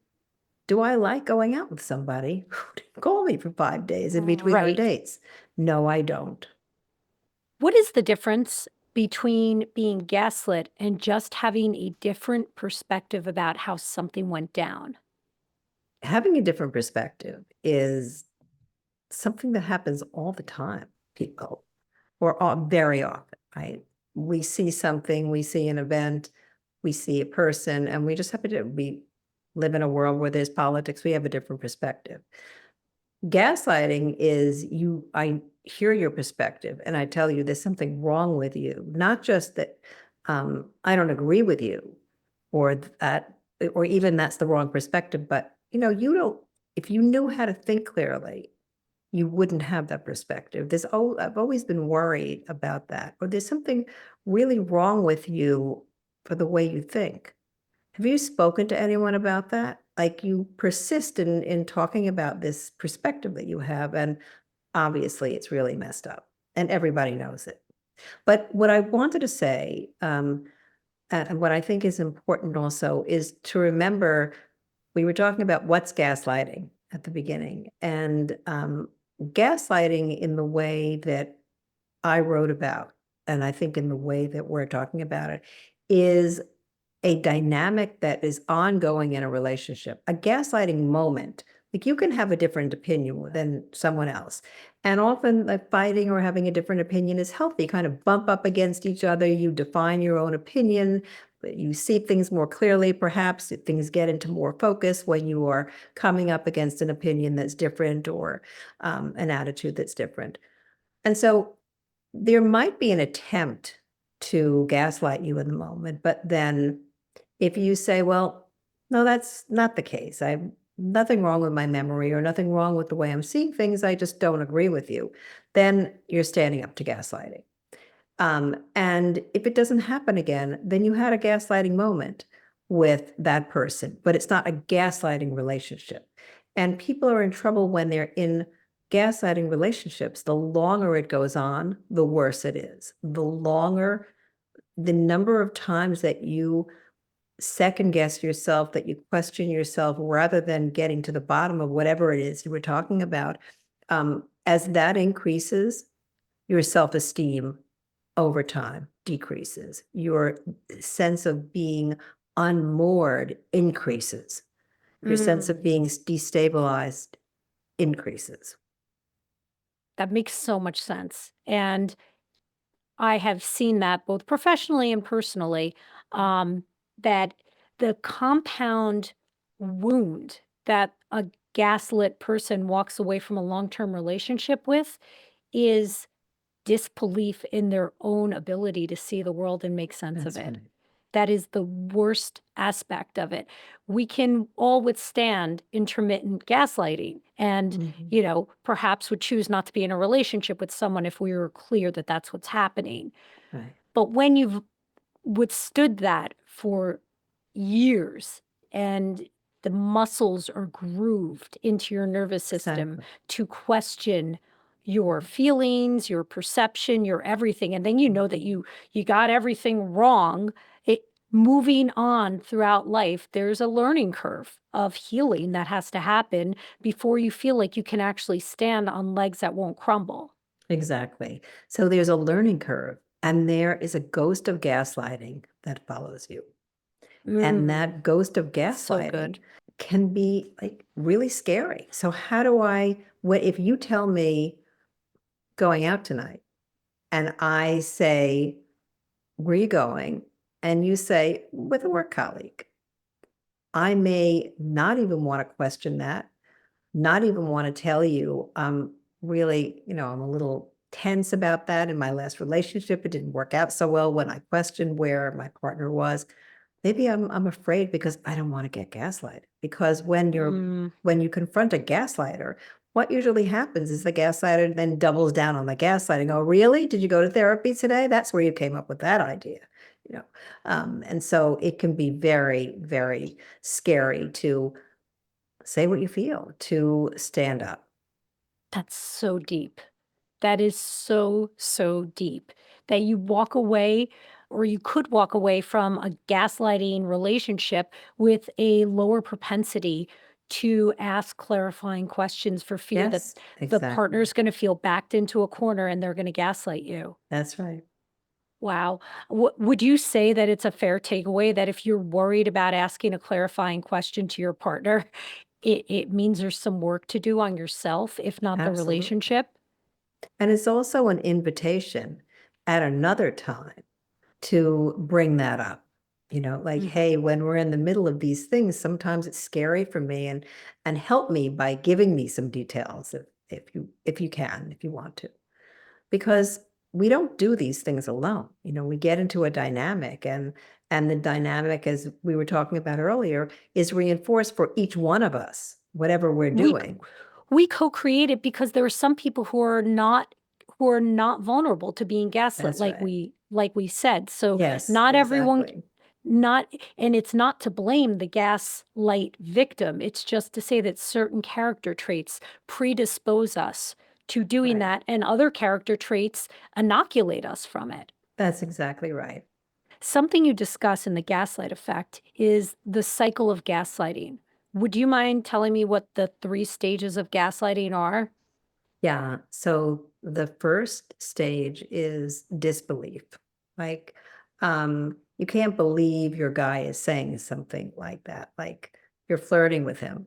do I like going out with somebody who didn't call me for 5 days in between our right. dates? No, I don't. What is the difference between being gaslit and just having a different perspective about how something went down? Having a different perspective is something that happens all the time, people, or very often, right? We see something, we see an event, we see a person, and we just happen to live in a world where there's politics. We have a different perspective. Gaslighting is I hear your perspective and I tell you there's something wrong with you. Not just that I don't agree with you or that, or even that's the wrong perspective, but you don't, if you knew how to think clearly, you wouldn't have that perspective. I've always been worried about that, or there's something really wrong with you for the way you think. Have you spoken to anyone about that? Like, you persist in talking about this perspective that you have, and obviously it's really messed up, and everybody knows it. But what I wanted to say, and what I think is important also, is to remember we were talking about what's gaslighting at the beginning, and gaslighting in the way that I wrote about, and I think in the way that we're talking about it, is a dynamic that is ongoing in a relationship. A gaslighting moment, like, you can have a different opinion than someone else. And often, like, fighting or having a different opinion is healthy. Kind of bump up against each other. You define your own opinion, but you see things more clearly, perhaps. Things get into more focus when you are coming up against an opinion that's different or an attitude that's different. And so there might be an attempt to gaslight you in the moment, but then if you say, well, no, that's not the case. I have nothing wrong with my memory or nothing wrong with the way I'm seeing things. I just don't agree with you. Then you're standing up to gaslighting. And if it doesn't happen again, then you had a gaslighting moment with that person, but it's not a gaslighting relationship. And people are in trouble when they're in gaslighting relationships. The longer it goes on, the worse it is. The number of times that you second guess yourself, that you question yourself rather than getting to the bottom of whatever it is you were talking about, as that increases, your self-esteem over time decreases. Your sense of being unmoored increases. Your sense of being destabilized increases. That makes so much sense. And I have seen that both professionally and personally, that the compound wound that a gaslit person walks away from a long-term relationship with is disbelief in their own ability to see the world and make sense of That's it. right. That is the worst aspect of it. We can all withstand intermittent gaslighting and, Mhm. perhaps would choose not to be in a relationship with someone if we were clear that that's what's happening. Right. But when you've withstood that for years and the muscles are grooved into your nervous system Exactly. to question your feelings, your perception, your everything, and then you know that you got everything wrong. It moving on throughout life, there's a learning curve of healing that has to happen before you feel like you can actually stand on legs that won't crumble. Exactly. So there's a learning curve, and there is a ghost of gaslighting that follows you. And Mm, that ghost of so gaslighting good. can be like really scary. So how do if you tell me going out tonight and I say, where are you going? And you say, with a work colleague, I may not even want to question that, not even want to tell you, really, I'm a little tense about that in my last relationship. It didn't work out so well when I questioned where my partner was. Maybe I'm afraid because I don't want to get gaslighted. Because Mm. when you confront a gaslighter, what usually happens is the gaslighter then doubles down on the gaslighting. Oh, really? Did you go to therapy today? That's where you came up with that idea. You know, and so it can be very, very scary to say what you feel, to stand up. That's so deep. That is so, so deep that you walk away or you could walk away from a gaslighting relationship with a lower propensity to ask clarifying questions for fear that Yes, the exactly. partner's going to feel backed into a corner and they're going to gaslight you. That's right. Wow. Would you say that it's a fair takeaway that if you're worried about asking a clarifying question to your partner, it means there's some work to do on yourself, if not the Absolutely. relationship? And it's also an invitation at another time to bring that up. Like, Mhm. hey, when we're in the middle of these things, sometimes it's scary for me and help me by giving me some details if you can, if you want to. Because we don't do these things alone. We get into a dynamic and the dynamic, as we were talking about earlier, is reinforced for each one of us, whatever we're We doing. we co-create it because there are some people who are not vulnerable to being gaslit That's right. like we said. So Yes, not everyone exactly. not and it's not to blame the gaslight victim. It's just to say that certain character traits predispose us to doing Right. that and other character traits inoculate us from it. That's exactly right. Something you discuss in the gaslight effect is the cycle of gaslighting. Would you mind telling me what the 3 stages of gaslighting are? Yeah. So the first stage is disbelief. Like, you can't believe your guy is saying something like that. Like you're flirting with him.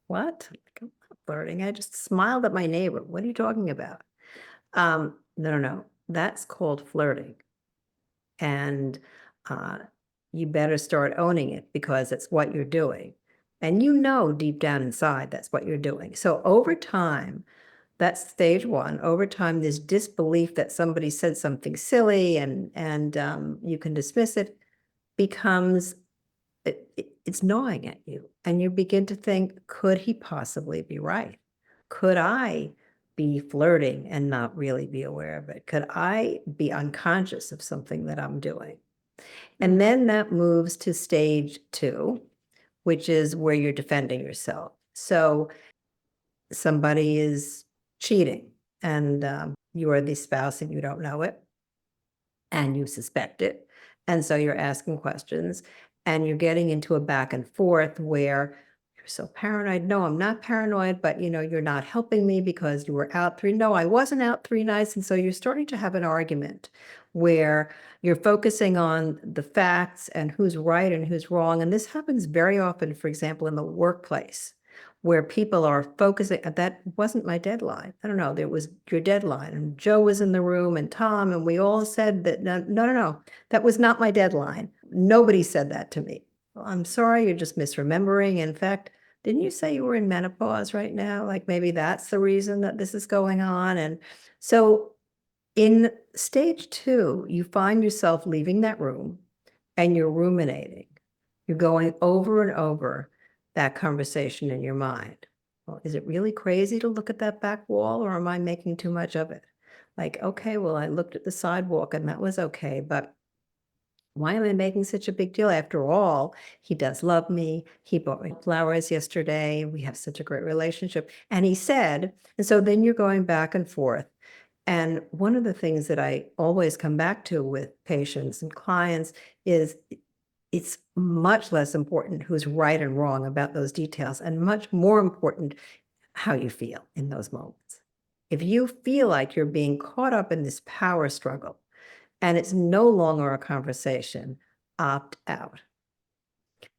What? Like, I'm not flirting. I just smiled at my neighbor. What are you talking about? No, no, no. That's called flirting. And uh, you better start owning it because it's what you're doing. And deep down inside that's what you're doing. So over time, that's stage one. Over time, this disbelief that somebody said something silly and you can dismiss it becomes it's gnawing at you, and you begin to think, could he possibly be right? Could I be flirting and not really be aware of it? Could I be unconscious of something that I'm doing? And Mhm. then that moves to stage two, which is where you're defending yourself. So somebody is cheating and you are the spouse and you don't know it and you suspect it. And so you're asking questions and you're getting into a back and forth where you're so paranoid. No, I'm not paranoid, but you're not helping me because you were out three. No, I wasn't out 3 nights. And so you're starting to have an argument where you're focusing on the facts and who's right and who's wrong. And this happens very often, for example, in the workplace, where people are focusing, that wasn't my deadline. I don't know, there was your deadline, and Joe was in the room and Tom, and we all said that, no, that was not my deadline. Nobody said that to me. Well, I'm sorry, you're just misremembering. In fact, didn't you say you were in menopause right now? Like maybe that's the reason that this is going on. And so in stage 2, you find yourself leaving that room and you're ruminating. You're going over and over that conversation in your mind. Well, is it really crazy to look at that back wall, or am I making too much of it? Like, okay, well, I looked at the sidewalk and that was okay, but why am I making such a big deal? After all, he does love me. He bought me flowers yesterday. We have such a great relationship. And he said, and so then you're going back and forth. And one of the things that I always come back to with patients and clients is it's much less important who's right and wrong about those details, and much more important how you feel in those moments. If you feel like you're being caught up in this power struggle and it's no longer a conversation, opt out.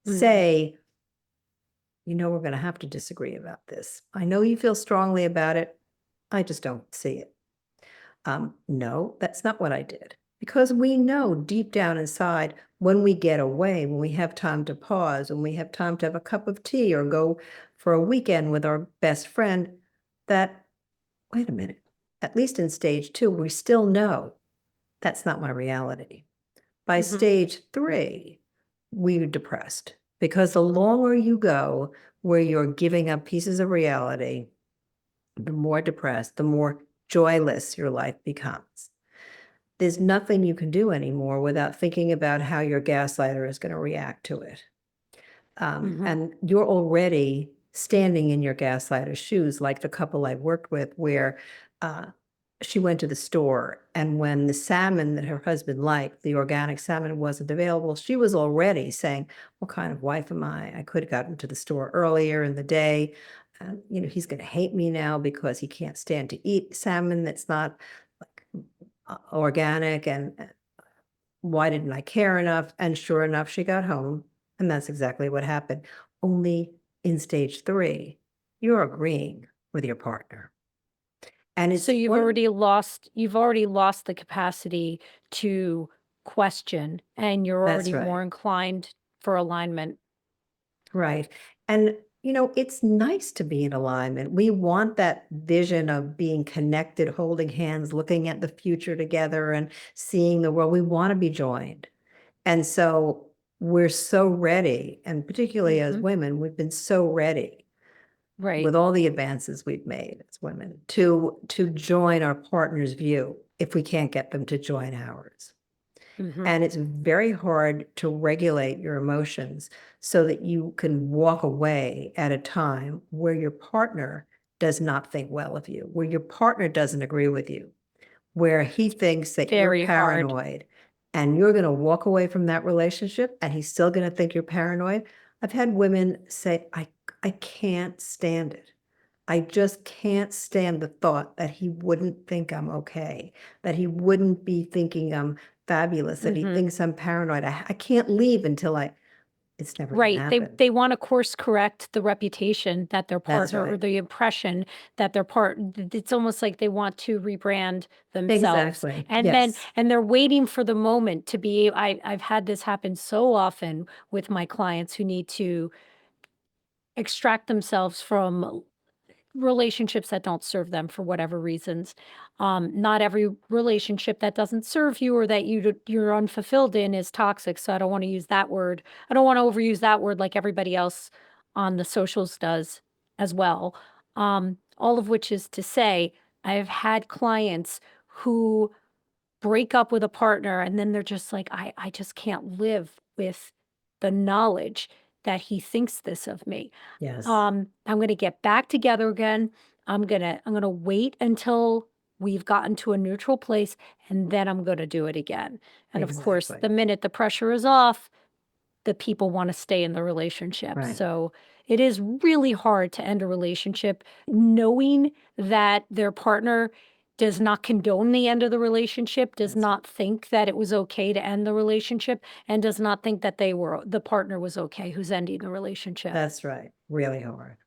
Say, we're going to have to disagree about this. I know you feel strongly about it. I just don't see it. No, that's not what I did. Because we know deep down inside, when we get away, when we have time to pause, when we have time to have a cup of tea or go for a weekend with our best friend, that, wait a minute, at least in stage 2, we still know that's not my reality. By stage 3, we're depressed, because the longer you go where you're giving up pieces of reality, the more depressed, the more joyless your life becomes. There's nothing you can do anymore without thinking about how your gaslighter is going to react to it. And you're already standing in your gaslighter's shoes, like the couple I worked with, where she went to the store, and when the salmon that her husband liked, the organic salmon, wasn't available, she was already saying, what kind of wife am I? I could have gotten to the store earlier in the day. He's going to hate me now because he can't stand to eat salmon that's not like organic, and why didn't I care enough? And sure enough, she got home, and that's exactly what happened. Only in stage 3, you're agreeing with your partner. And it's So you've already lost the capacity to question, and you're That's already more right. inclined for alignment. Right. And, it's nice to be in alignment. We want that vision of being connected, holding hands, looking at the future together and seeing the world. We want to be joined. And so we're so ready, and particularly as women, we've been so ready Right. with all the advances we've made as women to join our partner's view if we can't get them to join ours. And it's very hard to regulate your emotions so that you can walk away at a time where your partner does not think well of you, where your partner doesn't agree with you, where he thinks that you're Very hard. paranoid, and you're going to walk away from that relationship and he's still going to think you're paranoid. I've had women say, I can't stand it. I just can't stand the thought that he wouldn't think I'm okay, that he wouldn't be thinking I'm fabulous, that he thinks I'm paranoid. I can't leave until it's never gonna Right. They happen. they want to course correct the reputation that their That's partner, or right. the impression that their it's almost like they want to rebrand themselves. Exactly. And then Yes. they're waiting for the moment to be. I've had this happen so often with my clients who need to extract themselves from relationships that don't serve them for whatever reasons. Not every relationship that doesn't serve you, or that you're unfulfilled in, is toxic. So I don't want to use that word. I don't want to overuse that word like everybody else on the socials does as well. All of which is to say, I have had clients who break up with a partner, and then they're just like, I just can't live with the knowledge that he thinks this of me. Yes. I'm gonna get back together again. I'm gonna wait until we've gotten to a neutral place, and then I'm gonna do it again. And of course, Exactly. the minute the pressure is off, the people want to stay in the relationship. Right. So it is really hard to end a relationship knowing that their partner does not condone the end of the relationship, does That's not think that it was okay to end the relationship, and does not think that the partner was okay who's ending the relationship. That's right. Really hard.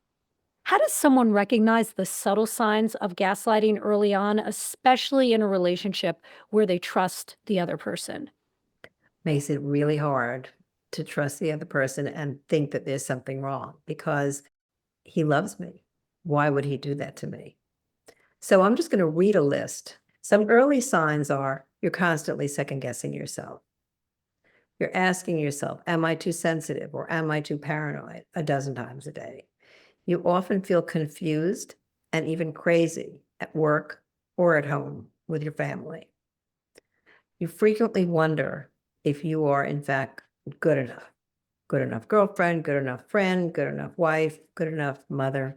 How does someone recognize the subtle signs of gaslighting early on, especially in a relationship where they trust the other person? Makes it really hard to trust the other person and think that there's something wrong because he loves me. Why would he do that to me? So I'm just going to read a list. Some early signs are you're constantly second guessing yourself. You're asking yourself, am I too sensitive or am I too paranoid a dozen times a day? You often feel confused and even crazy at work or at home with your family. You frequently wonder if you are, in fact, good enough. Good enough girlfriend, good enough friend, good enough wife, good enough mother.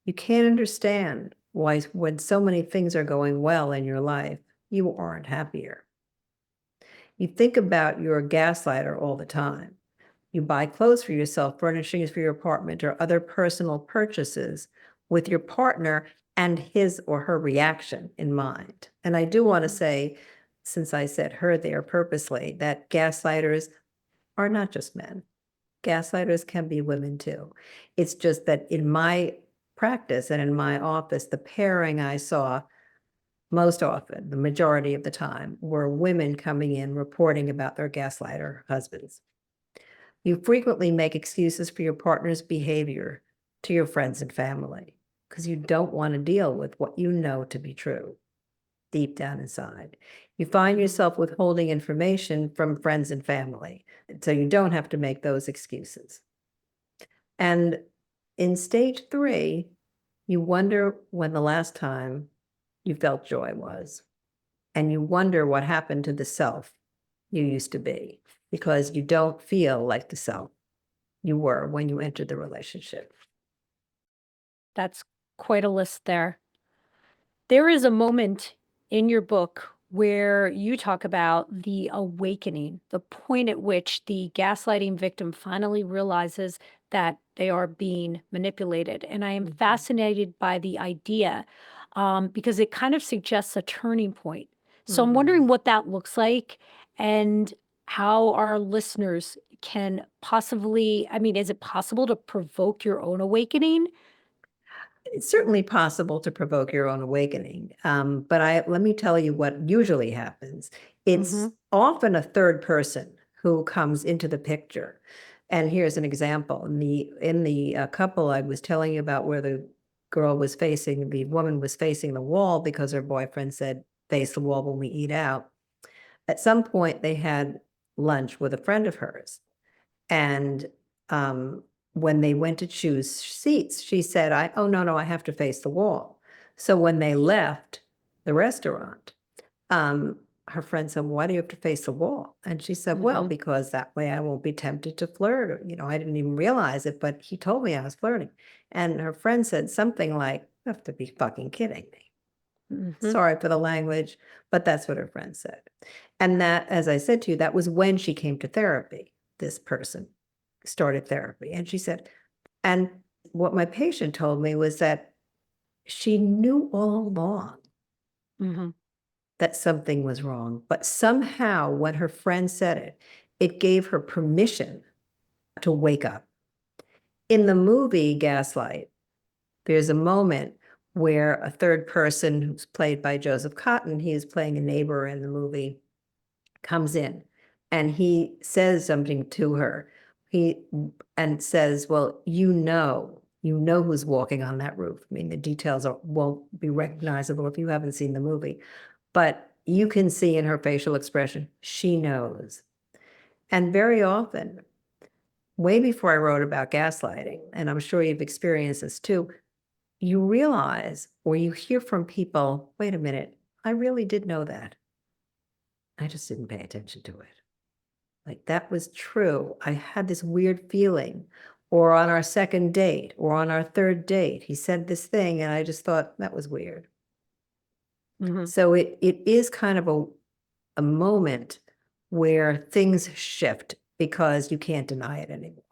You can't understand why, when so many things are going well in your life, you aren't happier. You think about your gaslighter all the time. You buy clothes for yourself, furnishings for your apartment, or other personal purchases with your partner and his or her reaction in mind. And I do want to say, since I said her there purposely, that gaslighters are not just men. Gaslighters can be women too. It's just that in my practice and in my office, the pairing I saw most often, the majority of the time, were women coming in reporting about their gaslighter husbands. You frequently make excuses for your partner's behavior to your friends and family because you don't want to deal with what you know to be true deep down inside. You find yourself withholding information from friends and family, so you don't have to make those excuses. And in stage 3, you wonder when the last time you felt joy was, and you wonder what happened to the self you used to be because you don't feel like the self you were when you entered the relationship. That's quite a list there. There is a moment in your book where you talk about the awakening, the point at which the gaslighting victim finally realizes that they are being manipulated. And I am fascinated by the idea because it kind of suggests a turning point. So I'm wondering what that looks like and how our listeners can possibly, I mean, is it possible to provoke your own awakening? It's certainly possible to provoke your own awakening, but let me tell you what usually happens. It's Hmm. often a third person who comes into the picture. And here's an example. In the couple I was telling you about, where the woman was facing the wall because her boyfriend said, face the wall when we eat out. At some point, they had lunch with a friend of hers. And when they went to choose seats, she said, oh, no, no, I have to face the wall. So when they left the restaurant, her friend said, why do you have to face the wall? And she said, well, Hmm. because that way I won't be tempted to flirt. Or, I didn't even realize it, but he told me I was flirting. And her friend said something like, you have to be fucking kidding me. Hmm. Sorry for the language, but that's what her friend said. And that, as I said to you, that was when she came to therapy. This person started therapy. And she said, and what my patient told me was that she knew all along Hmm. that something was wrong, but somehow when her friend said it, it gave her permission to wake up. In the movie Gaslight, there's a moment where a third person, who's played by Joseph Cotton, he is playing a neighbor in the movie, comes in and he says something to her. He and says, well, you know who's walking on that roof. I mean, the details won't be recognizable if you haven't seen the movie, but you can see in her facial expression, she knows. And very often, way before I wrote about gaslighting, and I'm sure you've experienced this too, you realize or you hear from people, wait a minute, I really did know that. I just didn't pay attention to it. Like, that was true. I had this weird feeling. Or on our second date or on our third date, he said this thing and I just thought that was weird. Hmm. So it is kind of a moment where things shift because you can't deny it anymore.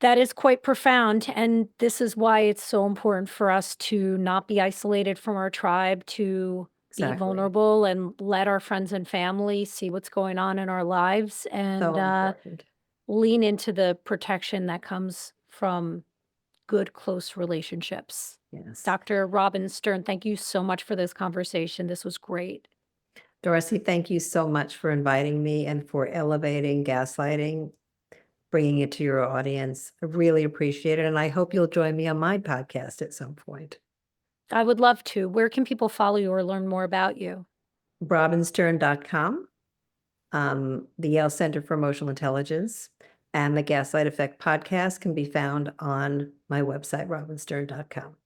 That is quite profound. And this is why it's so important for us to not be isolated from our tribe, to be Exactly. vulnerable and let our friends and family see what's going on in our lives and So important. lean into the protection that comes from good, close relationships. Yes. Dr. Robin Stern, thank you so much for this conversation. This was great. Darcy, thank you so much for inviting me and for elevating gaslighting, bringing it to your audience. I really appreciate it. And I hope you'll join me on my podcast at some point. I would love to. Where can people follow you or learn more about you? robinstern.com, the Yale Center for Emotional Intelligence, and the Gaslight Effect podcast can be found on my website, robinstern.com.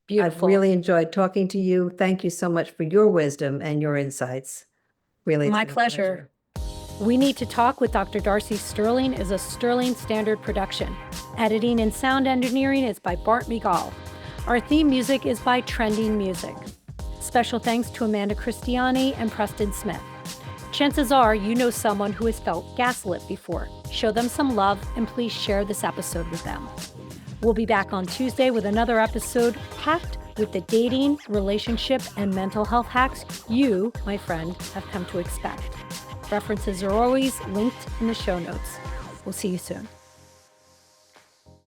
Beautiful. I've really enjoyed talking to you. Thank you so much for your wisdom and your insights. Really, it's My been a pleasure. We Need to Talk with Dr. Darcy Sterling is a Sterling Standard production. Editing and sound engineering is by Bart Miguel. Our theme music is by Trending Music. Special thanks to Amanda Christiani and Preston Smith. Chances are you know someone who has felt gaslit before. Show them some love and please share this episode with them. We'll be back on Tuesday with another episode packed with the dating, relationship, and mental health hacks you, my friend, have come to expect. References are always linked in the show notes. We'll see you soon.